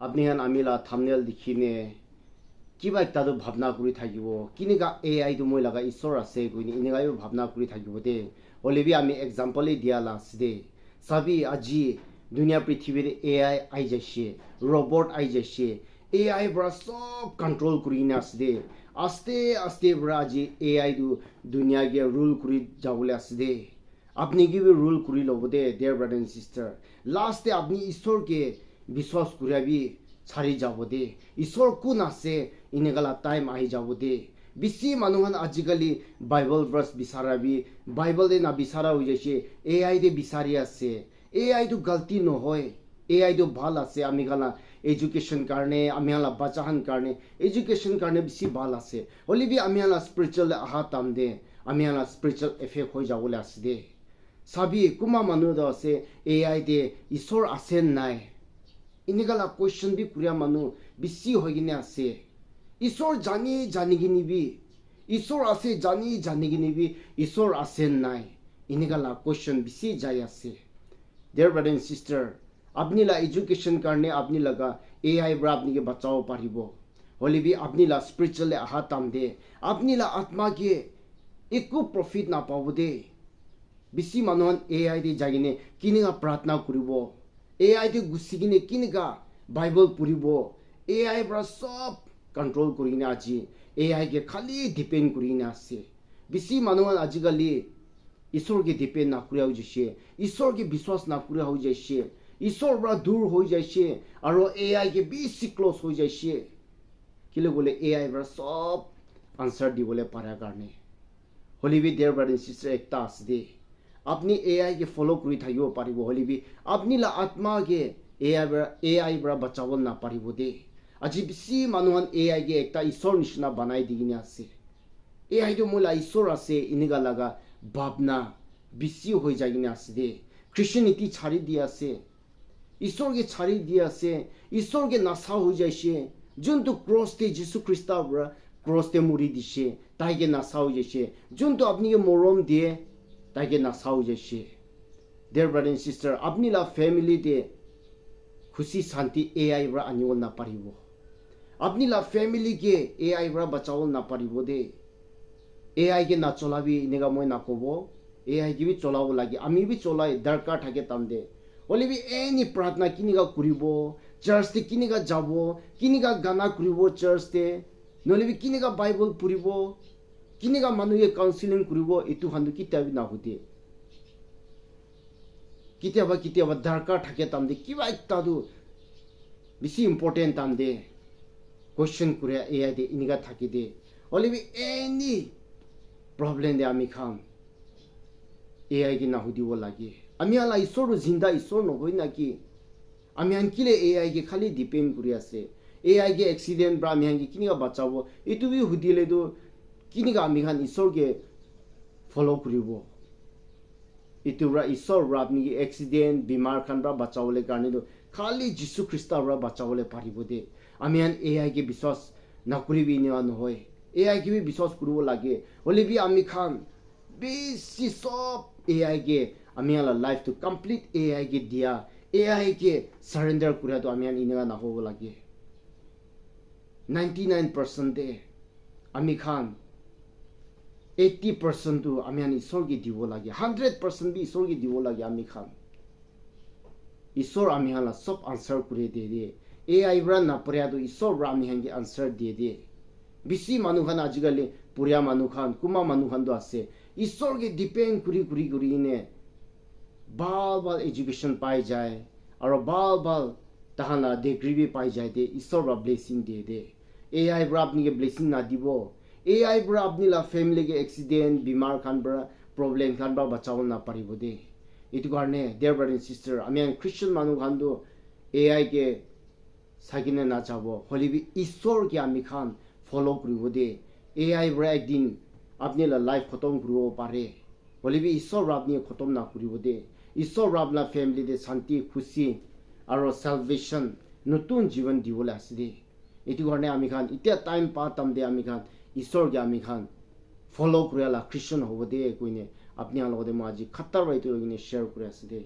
আপনি হান আমিলা থামনেল দেখিনে কিবা একটা তো ভাবনা কৰি থাকিব কিনিকা এআই তো মই লাগা ঈশ্বৰ আছে কইনি ইনিগাই ভাবনা কৰি থাকিব দে হলেবি আমি এক্সাম্পলে দিয়া লাস দে সাবি আজি দুনিয়া পৃথিবীর এআই আই যাইছে রোবট আই যাইছে এআই ব্রা সব কন্ট্রোল করি না আসদে আস্তে আস্তে ব্রা আজি এআই দু দুনিয়া গে রুল করি যাবলে আসদে আপনি কি রুল করি লব দে ডিয়ার ব্রাদার এন্ড সিস্টার লাস্টে আপনি ঈশ্বরকে বিশ্বাস করিয়াবি ছাড়ি যাব দে ঈশ্বর কোন আছে ইনেগালা টাইম আহি যাব দে বেশি মানুহান আজিকালি বাইবেল ভার্স বিচারাবি বাইবেল দে না বিচারা হয়ে যাইছে এআই দে বিচারি আছে এআই তো গলতি নহয় এআই তো ভাল আছে আমি গালা এডুকেশন কারণে আমি হালা বাচ্চাহান কারণে এডুকেশন কারণে বেশি ভাল আছে হলিবি আমি হালা স্পিরিচুয়াল আহা তাম দে আমি হালা স্পিরিচুয়াল এফেক্ট হয়ে যাবলে আছে দে সাবি কুমা মানুহ আছে এআই দে ঈশ্বর আছে নাই ইনিগালা কোয়েশ্চন বি কুরিয়া মানুহ বেশি হয়ে কিনে আছে ঈশ্বর জানি কিনি বি ঈশ্বর আছে জানি কিনি বি ঈশ্বর আছে নাই ইনিগালা কোয়েশ্চন বেশি যাই আছে ডিয়ার ব্রাদার এন্ড সিস্টার আপনি লা এডুকেশন কারণে আপনি লাগা এআই ব্রা আপনি के बचाओ पारिब होलिबी আপনি ला स्पिरिचुअल आहा ताम दे আপনি ला आत्मा के एको प्रॉफिट ना पाबो दे बेसी मानन एआई दे जागिने किनिगा प्रार्थना करिब एआई दे गुसिगिने किनिगा बाइबल पढ़िब एआई ब्रा सब कंट्रोल करिने आजि एआई के खाली डिपेंड करिने आसे बेसी मानन आजिकाली ईश्वर के डिपेंड ना करिया हो जैसे ईश्वर के विश्वास ना करिया हो जैसे ईश्वर बड़ा दूर हो जैसे और एआई के बेसी क्लोज हो जैसे किले बोले एआई बड़ा सब आंसर दी बोले पारा करने होलिबी देयर ब्रदर एंड सिस्टर एक तास दे अपनी एआई के फॉलो करी थाइयो पारिबो होलिबी अपनी ला आत्मा के एआई बड़ा बचावल ना पारिबो दे আজি बेसी मानुहान एआई के एकता ईश्वर निशना बनाई दिगिने आसे एआई तो मोला ईश्वर आसे इनिगा लगा भावना बेसी हो जागिने आसे दे क्रिश्चियनिटी छाड़ी दिया से ईश्वर के छाड़ी दिया से ईश्वर के नासा हो जाइए जोन तो क्रॉस ते जीसु ख्रिस्टा क्रॉस ते मुरी दिसे ताई के नासा हो जाइए जोन तो अपनी के मोरम दिए ताई के नासा हो जाइए डियर ब्रदर एंड सिस्टर अपनी ला फैमिली दे खुशी शांति एआई ब्रा आनिवल ना पारिबो अपनी ला फैमिली के एआई ब्रा बचावल ना पारिबो दे एआई के ना चलाबी नेगा মই ना कबो एआई के भी चलाबो लागि आमी भी चलाई दरकार थाके ताम दे होलिबी एनी प्रार्थना किनिगा करिबो चर्च ते किनिगा जाबो किनिगा गाना करिबो चर्च ते नलिबी किनिगा बाइबल पढ़िबो किनिगा मानुये काउंसलिंग करिबो इतु हान्दु किताबी ना होते किताबा दरकार थाके ताम दे किबा इत्तादु बेसी इम्पोर्टेंट ताम दे क्वेश्चन करे एआई दे इनिगा थाके दे होलिबी एनी प्रॉब्लम दे आमी खाम एआई के ना हुदिबो लागि আমি আলা ঈশ্বর জিন্দা ঈশ্বর নবই নাকি আমি আনকিলে এআই কে খালি ডিপেন্ড করি আছে এআই কে অ্যাক্সিডেন্ট ব্রা আমি আনকি কিনিগা বাঁচাবো এটু বি হুদিলে তো কিনিগা আমি খান ঈশ্বর কে ফলো করিব এটু ব্রা ঈশ্বর ব্রা আপনি কি অ্যাক্সিডেন্ট বিমার খান ব্রা বাঁচাবলে কারণে তো খালি যিশু খ্রিস্ট ব্রা বাঁচাবলে পারিব দে আমি আন এআই কে বিশ্বাস না করিবি না নহয় এআই কে বি বিশ্বাস করিব লাগে হলে বি আমি খান বেশি সব এআই কে আমি আলা লাইফ তো কমপ্লিট এআই के दिया एआई के सरेंडर कुरा तो আমি ইনগা না হবো লাগে 99% দে আমি খান 80% তো আমি ঈশ্বর के দিব লাগে 100% भी ঈশ্বর के দিব লাগে আমি খান ঈশ্বর আমি হালা সব आंसर করে দে দে एआई ব্রা না পড়া তো ঈশ্বর ব্রা আমি হাঙ্গে आंसर দিয়ে দে বেশি মানুহ খান আজিকালি পুরিয়া মানুহ খান কুমা মানুহ খান তো আছে ঈশ্বর के ডিপেন্ড করি নে बाल एजुकेशन पाई जाए और बाल तहाना डिग्री भी पाई जाए दे ईश्वर बा ब्लेसिंग दे दे एआई ब्रा अपनी के ब्लेसिंग ना दिबो एआई ब्रा अपनी ला फैमिली के एक्सीडेंट बीमार खान ब्रा प्रॉब्लम खान ब्रा बचावल ना पारिबो दे इतु कारणे डियर ब्रदर एंड सिस्टर आमी क्रिश्चियन मानु खान दो एआई के सागिने ना जाबो होलिबी ईश्वर के आमी खान फॉलो करिबो दे एआई ब्रा एक दिन अपनी ला लाइफ खत्म करिबो पारे होलिबी ईश्वर ब्रा अपनी खत्म ना करिबो दे ईश्वर अपना फैमिली दे शांति खुशी और सल्वेशन नतुन जीवन दिवले आसे इतु कारणे आमी खान इत्या टाइम पा तम दे आमी खान ईश्वर के आमी खान फॉलो करियाला क्रिश्चियन होबो दे कोइने अपनी आलो दे माजी खत्तर बाइतो शेयर करे आसे दे।